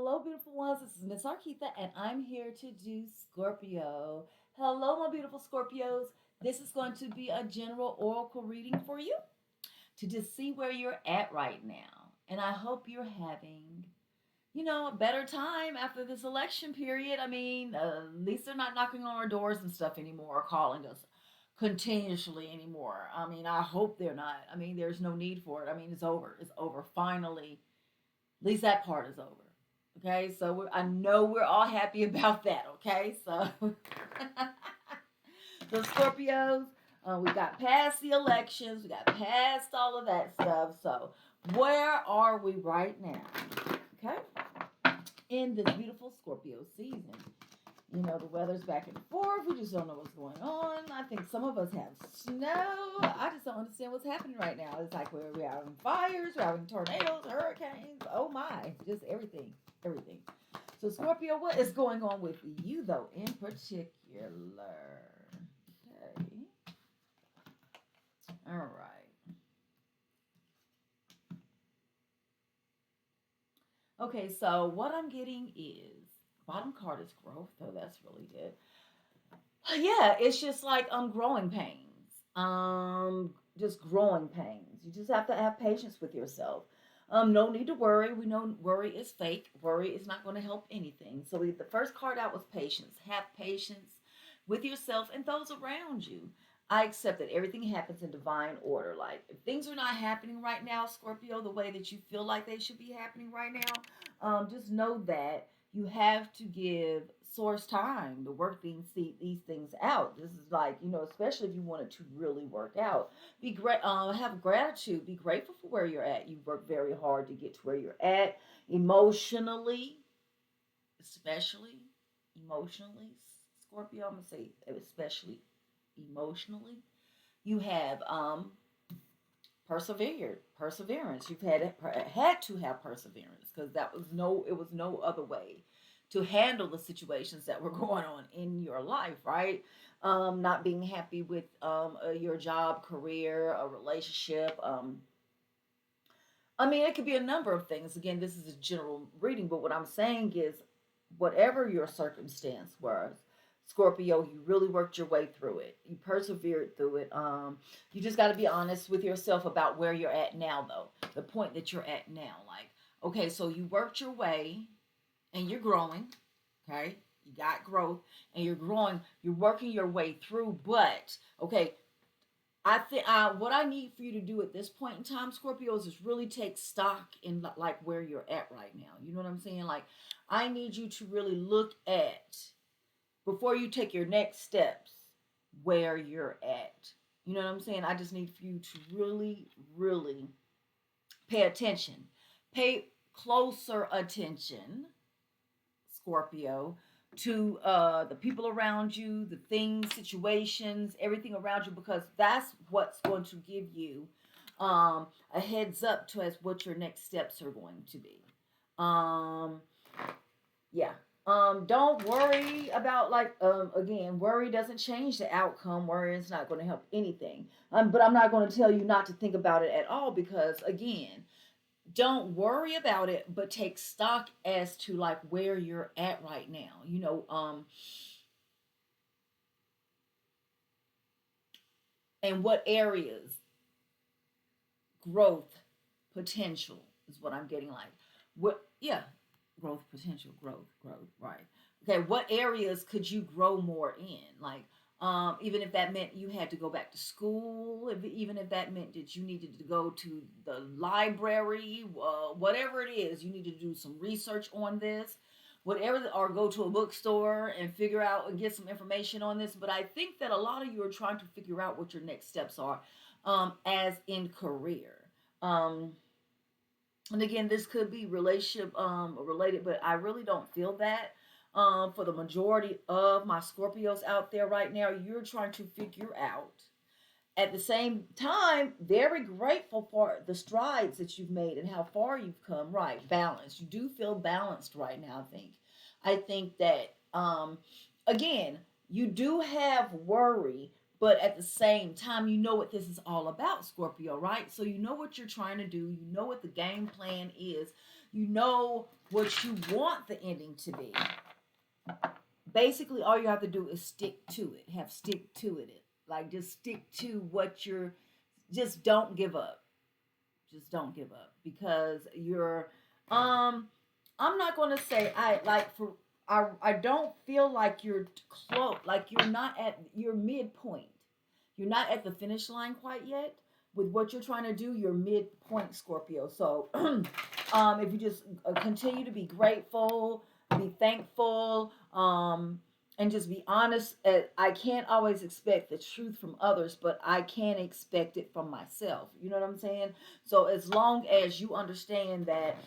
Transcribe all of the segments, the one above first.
Hello, beautiful ones. This is Miss Arquita, and I'm here to do Scorpio. Hello, my beautiful Scorpios. This is going to be a general oracle reading for you to just see where you're at right now. And I hope you're having, a better time after this election period. I mean, at least they're not knocking on our doors and stuff anymore or calling us continuously anymore. I mean, I hope they're not. I mean, there's no need for it. I mean, it's over. It's over. Finally, at least that part is over. Okay, so I know we're all happy about that. Okay, so so Scorpios, we got past the elections, we got past all of that stuff. So where are we right now? Okay, in this beautiful Scorpio season. You know, the weather's back and forth. We just don't know what's going on. I think some of us have snow. I just don't understand what's happening right now. It's like we're having fires, we're having tornadoes, hurricanes. Oh my, just everything, everything. So Scorpio, what is going on with you though in particular? Okay. All right. Okay, so what I'm getting is bottom card is growth, though that's really good. Yeah, it's just like growing pains. Just growing pains. You just have to have patience with yourself. No need to worry. We know worry is fake. Worry is not going to help anything. So the first card out was patience. Have patience with yourself and those around you. I accept that everything happens in divine order. Like if things are not happening right now, Scorpio, the way that you feel like they should be happening right now, just know that you have to give source time to work these things out. This is like, especially if you want it to really work out. Be great. Have gratitude. Be grateful for where you're at. You work very hard to get to where you're at emotionally, especially emotionally. Scorpio, I'm gonna say especially emotionally. You have perseverance. You've had to have perseverance because it was no other way to handle the situations that were going on in your life, right? Not being happy with your job, career, a relationship. I mean, it could be a number of things. Again, this is a general reading, but what I'm saying is, whatever your circumstance was, Scorpio, you really worked your way through it. You persevered through it. You just got to be honest with yourself about where you're at now, though. The point that you're at now. Like, okay, so you worked your way and you're growing, okay? You got growth and you're growing. You're working your way through, but, okay, I think what I need for you to do at this point in time, Scorpios, is really take stock in like where you're at right now. You know what I'm saying? Like, I need you to really look at before you take your next steps where you're at. You know what I'm saying? I just need for you to really, really pay attention. Pay closer attention, Scorpio, to the people around you, the things, situations, everything around you, because that's what's going to give you a heads up to as what your next steps are going to be. Um, yeah. Don't worry about again, worry doesn't change the outcome. Worry is not going to help anything. But I'm not going to tell you not to think about it at all because again, don't worry about it, but take stock as to like where you're at right now. And what areas growth potential is what I'm getting like. What yeah, growth potential, growth, right. Okay, what areas could you grow more in? Like even if that meant you had to go back to school, even if that meant that you needed to go to the library, whatever it is, you need to do some research on this, whatever, or go to a bookstore and figure out and get some information on this. But I think that a lot of you are trying to figure out what your next steps are, as in career. Um, and again, this could be relationship related, but I really don't feel that. For the majority of my Scorpios out there right now, you're trying to figure out. At the same time, very grateful for the strides that you've made and how far you've come. Right, balance. You do feel balanced right now. I think that again, you do have worry, but at the same time, you know what this is all about, Scorpio, right? So you know what you're trying to do. You know what the game plan is. you know what you want the ending to be. Basically, all you have to do is stick to it. Have stick to it. Like, just stick to what you're. Just don't give up. Just don't give up, because you're. I'm not gonna say I like for. I don't feel like you're close. Like, you're not at your midpoint. You're not at the finish line quite yet with what you're trying to do. You're midpoint, Scorpio. So, if you just continue to be grateful, be thankful, and just be honest. I can't always expect the truth from others, but I can expect it from myself. You know what I'm saying? So as long as you understand that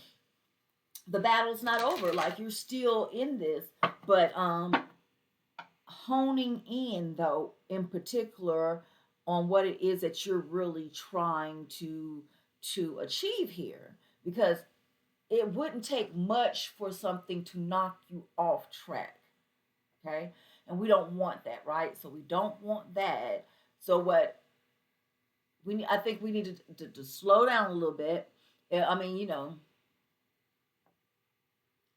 the battle's not over, like, you're still in this, but honing in, though, in particular, on what it is that you're really trying to achieve here, because it wouldn't take much for something to knock you off track. Okay, and we don't want that, right? So we don't want that. So what I think we need to slow down a little bit. I mean,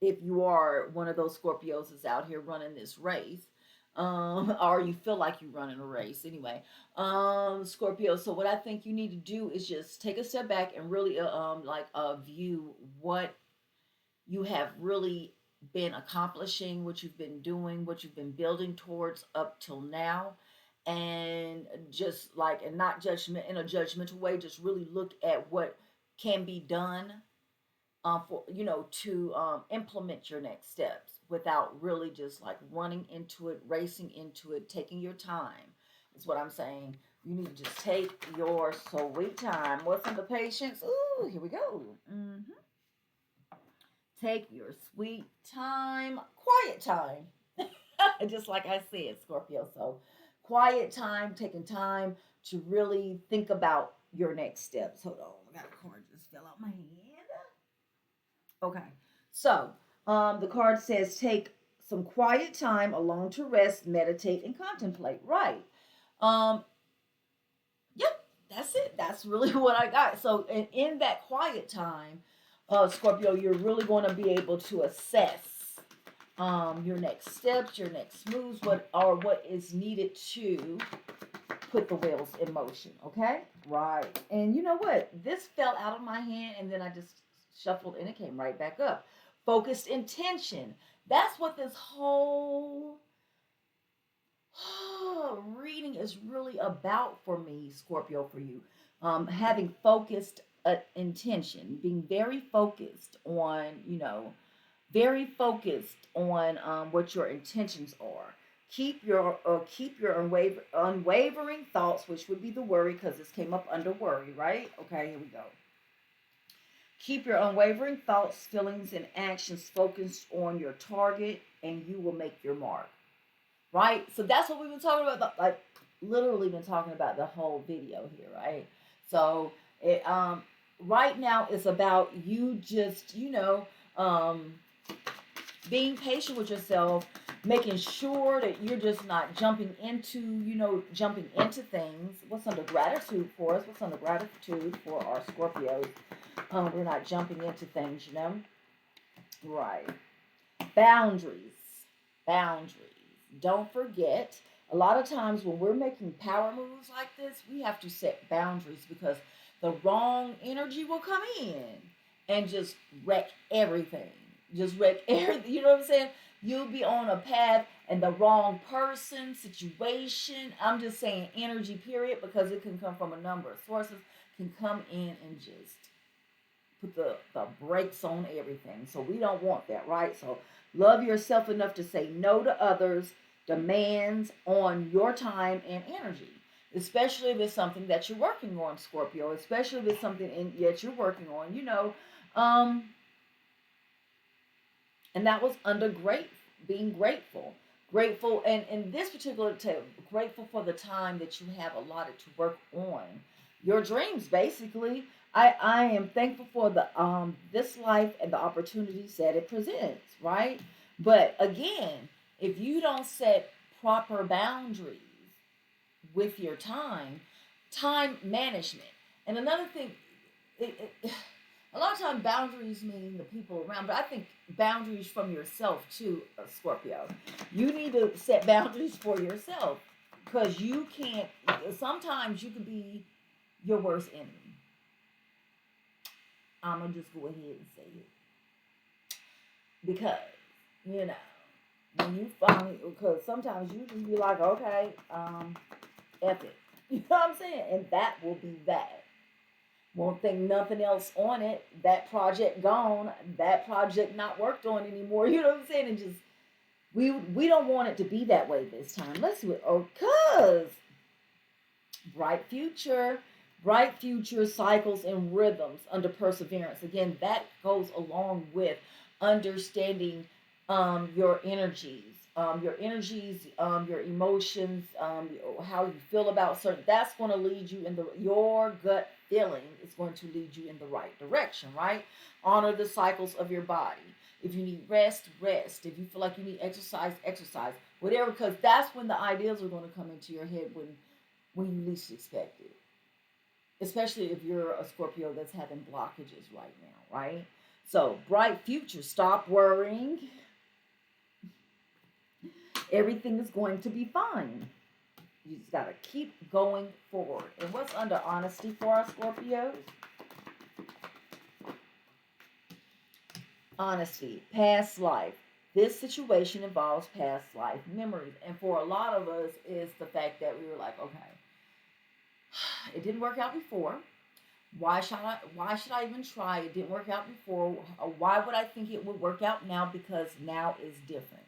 if you are one of those Scorpios that's out here running this race, or you feel like you're running a race anyway, Scorpio. So what I think you need to do is just take a step back and really, view what you have really been accomplishing, what you've been doing, what you've been building towards up till now, and just like, and not judgment in a judgmental way. Just really look at what can be done, for to implement your next steps without really just like running into it, racing into it, taking your time. Is what I'm saying. You need to just take your sweet time. What's in the patience? Ooh, here we go. Take your sweet time, quiet time. Just like I said, Scorpio. So, quiet time, taking time to really think about your next steps. Hold on, I got a card just fell out my hand. Okay, so the card says take some quiet time alone to rest, meditate, and contemplate. Right. Um, yep, that's it. That's really what I got. So, in that quiet time, Scorpio, you're really going to be able to assess your next steps, your next moves, what is needed to put the wheels in motion. Okay, right. And you know what? This fell out of my hand, and then I just shuffled, and it came right back up. Focused intention. That's what this whole reading is really about for me, Scorpio, for you. Having focused intention, being very focused on what your intentions are. Keep your unwavering thoughts, which would be the worry, because this came up under worry, right? Okay, here we go. Keep your unwavering thoughts, feelings, and actions focused on your target, and you will make your mark. Right? So that's what we've been talking about. Like, literally been talking about the whole video here, right? So it right now it's about you just being patient with yourself, making sure that you're just not jumping into things. What's under gratitude for us? What's under gratitude for our Scorpios? We're not jumping into things. Right. Boundaries. Boundaries. Don't forget, a lot of times when we're making power moves like this, we have to set boundaries, because the wrong energy will come in and just wreck everything. Just wreck everything. You know what I'm saying? You'll be on a path, and the wrong person, situation, I'm just saying energy, period, because it can come from a number of sources, can come in and just put the brakes on everything. So we don't want that, right? So love yourself enough to say no to others' demands on your time and energy, especially if it's something that you're working on, Scorpio, especially if it's something that you're working on. And that was under being grateful. Grateful, and in this particular tale, grateful for the time that you have allotted to work on your dreams, basically. I am thankful for the this life and the opportunities that it presents, right? But again, if you don't set proper boundaries with your time management. And another thing, A lot of times boundaries mean the people around, but I think boundaries from yourself too, Scorpio. You need to set boundaries for yourself because you can't. Sometimes you could be your worst enemy. I'm gonna just go ahead and say it because you know when you finally, because sometimes you just be like, okay, F it. You know what I'm saying? And that will be that. Won't think nothing else on it. That project gone. That project not worked on anymore. You know what I'm saying? And just we don't want it to be that way this time. Let's do it. Oh, cause bright future, bright future cycles and rhythms under perseverance. Again, that goes along with understanding your energies, your emotions, how you feel about certain. That's going to lead you in the your gut feeling is going to lead you in the right direction, right? Honor the cycles of your body. If you need rest, rest. If you feel like you need exercise, exercise. Whatever, because that's when the ideas are going to come into your head when you least expect it. Especially if you're a Scorpio that's having blockages right now, right? So, bright future. Stop worrying. Everything is going to be fine. You just got to keep going forward. And what's under honesty for our Scorpios? Honesty, past life. This situation involves past life memories. And for a lot of us, is the fact that we were like, okay, it didn't work out before. Why should I even try? It didn't work out before. Why would I think it would work out now? Because now is different.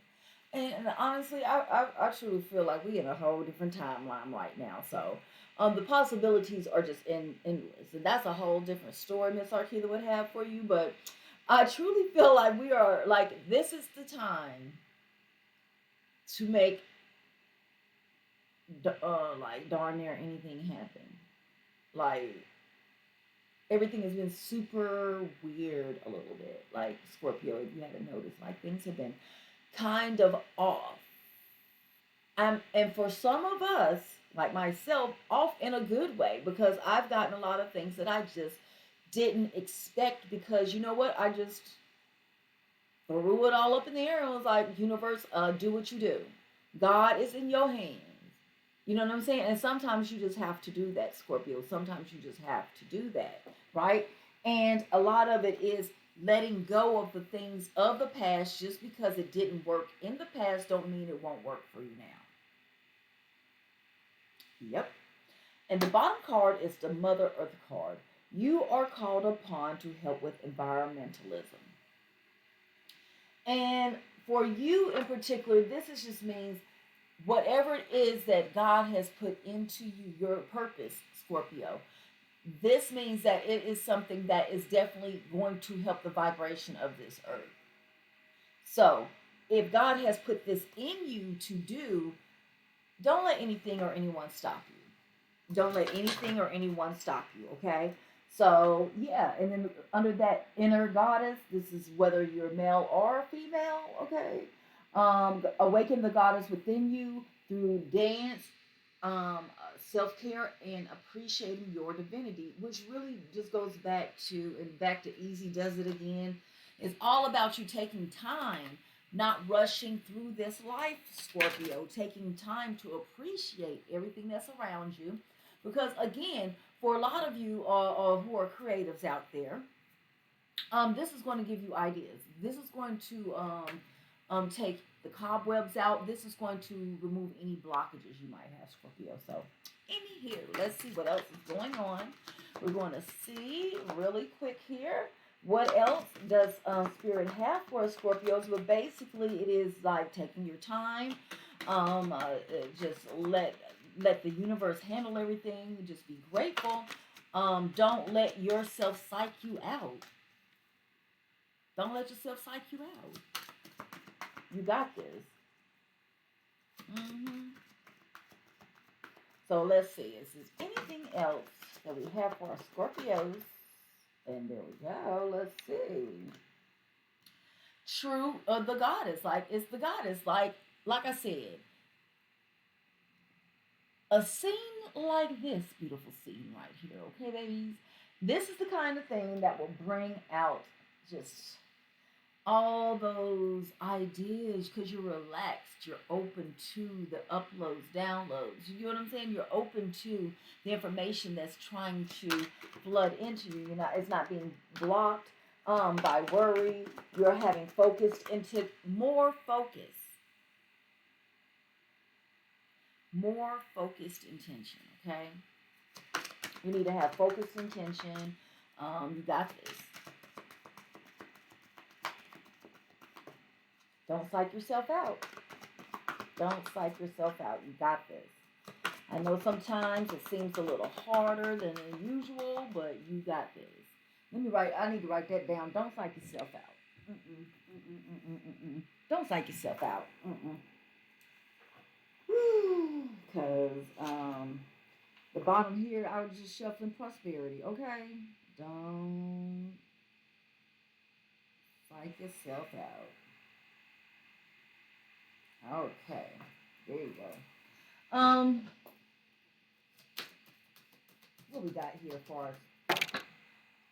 And honestly, I truly feel like we in a whole different timeline right now. So the possibilities are just endless. And that's a whole different story Miss Arkita would have for you. But I truly feel like we are like this is the time to make like darn near anything happen. Like everything has been super weird a little bit. Like Scorpio, if you haven't noticed, like things have been kind of off. And for some of us, like myself, off in a good way because I've gotten a lot of things that I just didn't expect because you know what? I just threw it all up in the air and was like, universe, do what you do. God is in your hands. You know what I'm saying? And sometimes you just have to do that, Scorpio. Sometimes you just have to do that, right? And a lot of it is letting go of the things of the past just because it didn't work in the past don't mean it won't work for you now. Yep. And the bottom card is the Mother Earth card. You are called upon to help with environmentalism. And for you in particular, this is just means whatever it is that God has put into you, your purpose, Scorpio, this means that it is something that is definitely going to help the vibration of this earth. So, if God has put this in you to do, don't let anything or anyone stop you. Don't let anything or anyone stop you, okay? So, yeah, and then under that inner goddess, this is whether you're male or female, okay? Awaken the goddess within you through dance, self care, and appreciating your divinity, which really just goes back to Easy Does It Again. It's all about you taking time, not rushing through this life, Scorpio, taking time to appreciate everything that's around you. Because again, for a lot of you who are creatives out there, this is going to give you ideas. This is going to take the cobwebs out. This is going to remove any blockages you might have, Scorpio. So, anywho, let's see what else is going on. We're going to see really quick here. What else does Spirit have for us, Scorpios? But basically, it is like taking your time. Just let the universe handle everything. Just be grateful. Don't let yourself psych you out. Don't let yourself psych you out. You got this. hmm So let's see. Is there anything else that we have for our Scorpios? And there we go. Let's see. True of the goddess. Like it's the goddess. Like I said, a scene like this beautiful scene right here. Okay, babies. This is the kind of thing that will bring out just all those ideas because you're relaxed, you're open to the uploads, downloads. You know what I'm saying? You're open to the information that's trying to flood into you. You're not, it's not being blocked by worry. You're having focused into more focused intention. Okay, you need to have focused intention. You got this. Don't psych yourself out. Don't psych yourself out. You got this. I know sometimes it seems a little harder than usual, but you got this. Let me write. I need to write that down. Don't psych yourself out. Mm-mm, mm-mm, mm-mm, mm-mm. Don't psych yourself out. Because the bottom here, I was just shuffling prosperity. Okay, don't psych yourself out. Okay, there you go. What we got here for us?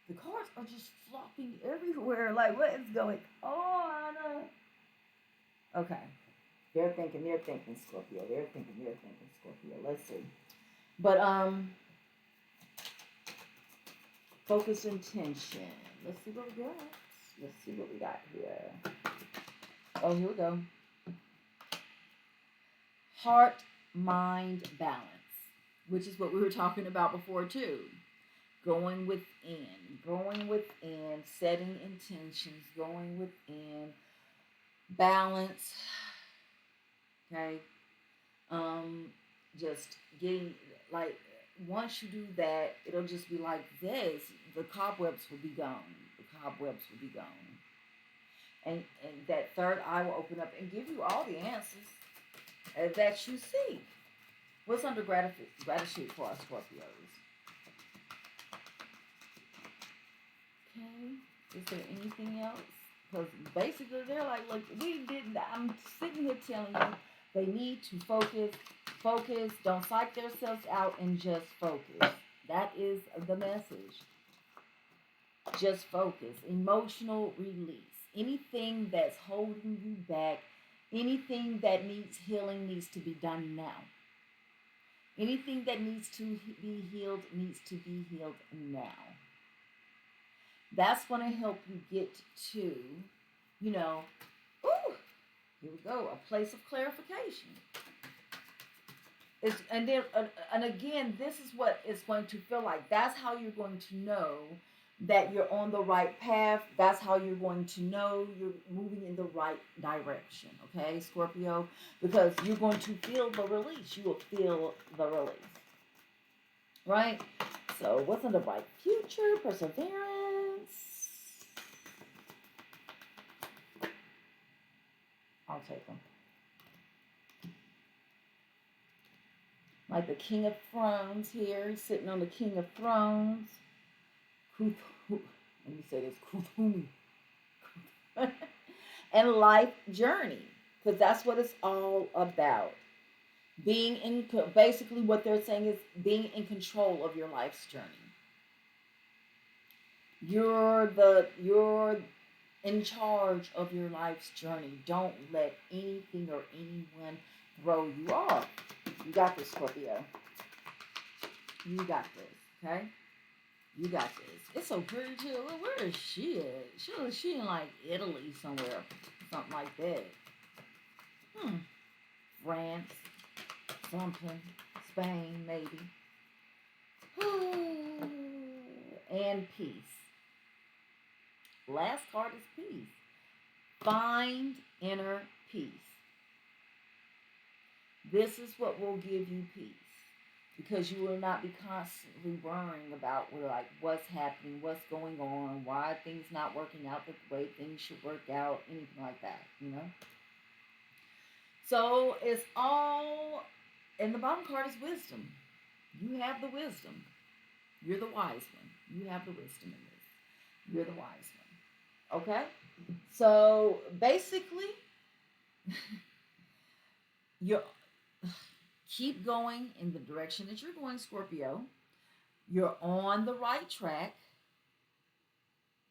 The cards are just flopping everywhere. Like, what is going on? Okay. They're thinking Scorpio. They're thinking Scorpio. Let's see. But focus intention. Let's see what we got. Let's see what we got here. Oh, here we go. Heart, mind, balance, which is what we were talking about before too. Going within, setting intentions, going within, balance. Okay, just getting like once you do that, it'll just be like this. The cobwebs will be gone. The cobwebs will be gone, and that third eye will open up and give you all the answers that you see. What's under gratitude for our Scorpios? Okay. Is there anything else? Because basically they're like, look, we didn't. I'm sitting here telling you they need to focus. Don't psych themselves out and just focus. That is the message. Just focus. Emotional release. Anything that's holding you back, anything that needs healing needs to be done now. Anything that needs to be healed needs to be healed now. That's going to help you get to, you know, ooh, here we go, a place of clarification. And again, this is what it's going to feel like. That's how you're going to know that you're on the right path. That's how you're going to know you're moving in the right direction. Okay, Scorpio, because you're going to feel the release. You will feel the release, right? So, what's in the right future? Perseverance. I'll take them. Like the King of Thrones here, he's sitting on the King of Thrones. Let me say this. And life journey, because that's what it's all about. Being in, basically what they're saying is being in control of your life's journey. You're in charge of your life's journey. Don't let anything or anyone throw you off. You got this, Scorpio. You got this, okay? You got this. It's so pretty too. Where is she at? She in like Italy somewhere, something like that. France, something, Spain maybe. And peace. Last card is peace. Find inner peace. This is what will give you peace. Because you will not be constantly worrying about like what's happening, what's going on, why things not working out the way things should work out, anything like that, you know. So it's all, and the bottom card is wisdom. You have the wisdom. You're the wise one. You have the wisdom in this. You're the wise one. Okay? So basically, you're keep going in the direction that you're going, Scorpio. You're on the right track.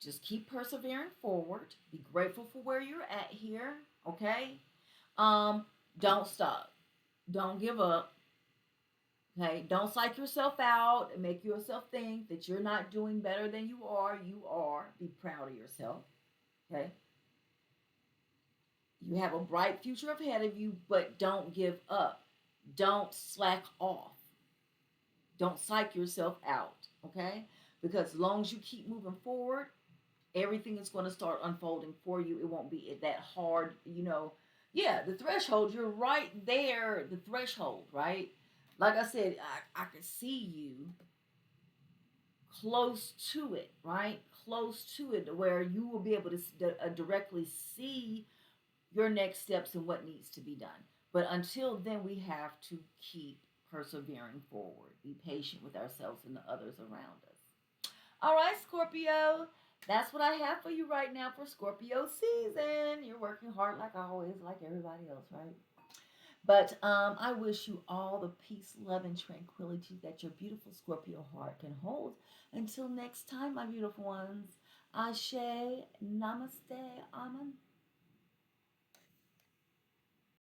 Just keep persevering forward. Be grateful for where you're at here. Okay. Um, don't stop. Don't give up. Okay. Don't psych yourself out and make yourself think that you're not doing better than you are. You are. Be proud of yourself. Okay. You have a bright future ahead of you, but don't give up. Don't slack off. Don't psych yourself out. Okay. Because as long as you keep moving forward, everything is going to start unfolding for you. It won't be that hard, Yeah, the threshold, you're right there, the threshold, right? Like I said, I could see you close to it, right? Close to it, where you will be able to directly see your next steps and what needs to be done. But until then, we have to keep persevering forward. Be patient with ourselves and the others around us. All right, Scorpio. That's what I have for you right now for Scorpio season. You're working hard like always, like everybody else, right? But I wish you all the peace, love, and tranquility that your beautiful Scorpio heart can hold. Until next time, my beautiful ones. Ashe, namaste, amen.